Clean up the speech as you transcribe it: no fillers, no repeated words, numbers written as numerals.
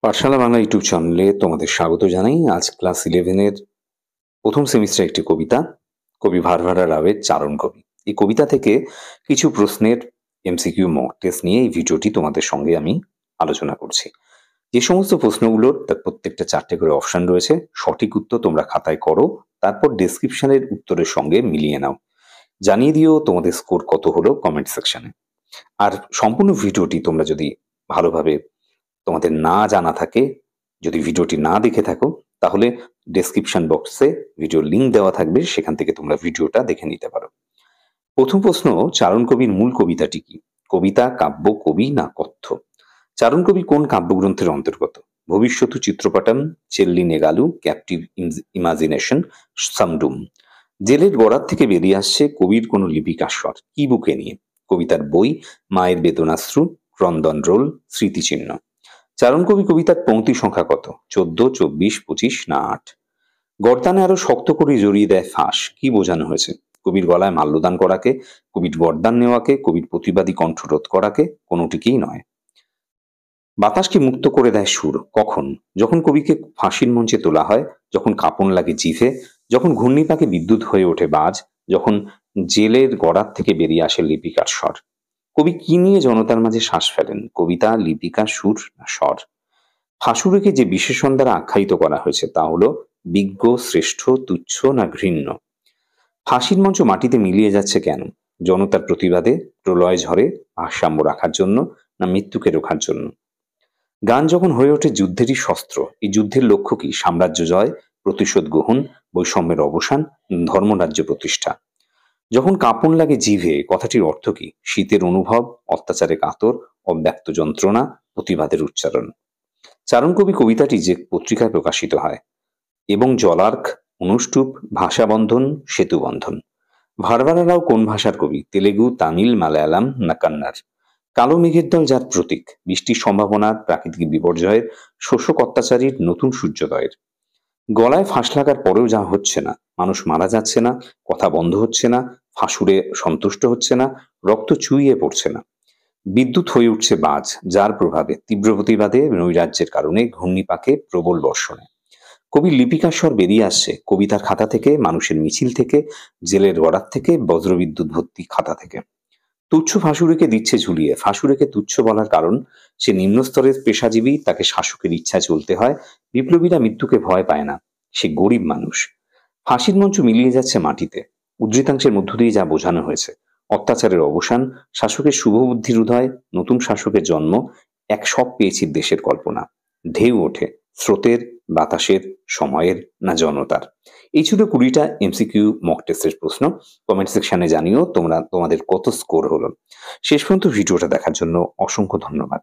পাঠশালা Bangla YouTube চ্যানেলে তোমাদের স্বাগত জানাই। আজ ক্লাস 11 এর প্রথম সেমিস্টার একটি কবিতা, কবি ভারভারা রাওয়ের চারণ কবি। এই কবিতা থেকে কিছু প্রশ্নের এমসিকিউ মক টেস্ট নিয়ে এই ভিডিওটি তোমাদের সঙ্গে আমি আলোচনা করছি। যে সমস্ত প্রশ্নগুলোর তার প্রত্যেকটা 4টে করে অপশন রয়েছে, সঠিক উত্তর তোমরা খাতায় করো, তারপর ডেসক্রিপশনের উত্তরের সঙ্গে মিলিয়ে নাও। জানিয়ে দিও তোমাদের স্কোর কত হলো কমেন্ট সেকশনে। আর সম্পূর্ণ ভিডিওটি তোমরা যদি ভালোভাবে তোমাদের না জানা থাকে, যদি ভিডিওটি না দেখে থাকো, তাহলে ডেসক্রিপশন বক্সে ভিডিও লিঙ্ক দেওয়া থাকবে, সেখান থেকে তোমরা ভিডিওটা দেখে নিতে পারো। প্রথম প্রশ্ন, চারণ কবির মূল কবিতাটি কি? কবিতা, কাব্য, কবি না কথ্য? চারণ কবি কোন কাব্যগ্রন্থের অন্তর্গত? ভবিষ্যতু চিত্রপটম, চেল্লি নেগালু, ক্যাপটিভ ইমাজিনেশন, সামডুম। জেলের গড়ার থেকে বেরিয়ে আসছে কবির কোন লিপিকাস্বর, কি বুকে নিয়ে? কবিতার বই, মায়ের বেদনাশ্রু, ক্রন্দন রোল, স্মৃতিচিহ্ন। চারণ কবি কবিতার পংক্তি সংখ্যা কত? 14, 24, 25 না 8? গর্দানে আরো শক্ত করে জড়িয়ে দেয় ফাঁস, কি বোঝানো হয়েছে? কবির গলায় মাল্যদান করাকে, কবির বরদান নেওয়াকে, কবির প্রতিবাদী কণ্ঠরোধ করাকে, কোনোটিকেই নয়। বাতাসকে মুক্ত করে দেয় সুর, কখন? যখন কবিকে ফাঁসির মঞ্চে তোলা হয়, যখন কাঁপন লাগে জিভে, যখন ঘূর্ণিপাকে বিদ্যুৎ হয়ে ওঠে বাজ, যখন জেলের গড়ার থেকে বেরিয়ে আসে লিপিকার স্বর। কবি কি নিয়ে জনতার মাঝে শ্বাস ফেলেন? কবিতা, লিপিকা, সুর না স্বর? ফাঁসুড়েকে যে বিশেষণ দ্বারা আখ্যায়িত করা হয়েছে তা হলো বিজ্ঞ, শ্রেষ্ঠ, তুচ্ছ না ঘৃণ্য? ফাঁসির মঞ্চ মাটিতে মিলিয়ে যাচ্ছে কেন? জনতার প্রতিবাদে, প্রলয় ঝড়ে ভারসাম্য রাখার জন্য না মৃত্যুকে রোখার জন্য? গান যখন হয়ে ওঠে যুদ্ধেরই শস্ত্র, এই যুদ্ধের লক্ষ্য কি? সাম্রাজ্য জয়, প্রতিশোধ গ্রহণ, বৈষম্যের অবসান, ধর্মরাজ্য প্রতিষ্ঠা। যখন কাঁপন লাগে জিভে, কথাটির অর্থ কি? শীতের অনুভব, অত্যাচারে কাতর, অব্যক্ত যন্ত্রণা, প্রতিবাদের উচ্চারণ। চারণ কবি কবিতাটি যে পত্রিকায় প্রকাশিত হয়, এবং জলার্ক, অনুষ্টুপ, ভাষাবন্ধন, সেতুবন্ধন। ভারভারা রাও কোন ভাষার কবি? তেলেগু, তামিল, মালায়ালাম না কন্নড়? কালো মেঘের দল যার প্রতীক, বৃষ্টির সম্ভাবনার, প্রাকৃতিক বিপর্যয়ের, শোষক অত্যাচারীর, নতুন সূর্যোদয়ের। গলায় ফাঁস লাগার পরেও যা হচ্ছে না, মানুষ মারা যাচ্ছে না, কথা বন্ধ হচ্ছে না, ফাঁসুরে সন্তুষ্ট হচ্ছে না, রক্ত চুইয়ে পড়ছে না, বিদ্যুৎ হয়ে উঠছে বাজ, যার প্রভাবে, তীব্র প্রতিবাদে, নৈরাজ্যের কারণে, ঘূর্ণিপাকে, প্রবল বর্ষণে। কবির লিপিকার স্বর বেরিয়ে আসছে কবিতার খাতা থেকে, মানুষের মিছিল থেকে, জেলের গড়ার থেকে, বজ্রবিদ্যুৎ ভর্তি খাতা থেকে। তুচ্ছ ফাঁসুড়িকে দিচ্ছে ঝুলিয়ে। ফাঁসুড়িকে তুচ্ছ বলার কারণ, সে নিম্নস্তরের পেশাজীবী, তাকে শাসকের ইচ্ছায় চলতে হয়। বিপ্লবীরা মৃত্যুকে ভয় পায় না, সে গরিব মানুষ। ফাঁসির মঞ্চ মিলিয়ে যাচ্ছে মাটিতে। উদ্ধৃতাংশের মধ্য দিয়ে যা বোঝানো হয়েছে, অত্যাচারের অবসান, শাসকের শুভবুদ্ধির উদয়, নতুন শাসকের জন্ম, এক সব পেয়েছি দেশের কল্পনা। ঢেউ ওঠে স্রোতের, বাতাসের, সময়ের না জনতার? এই ছিল 20টা এমসিকিউ মক টেস্টের প্রশ্ন। কমেন্ট সেকশনে জানিও তোমাদের কত স্কোর হলো। শেষ পর্যন্ত ভিডিওটা দেখার জন্য অসংখ্য ধন্যবাদ।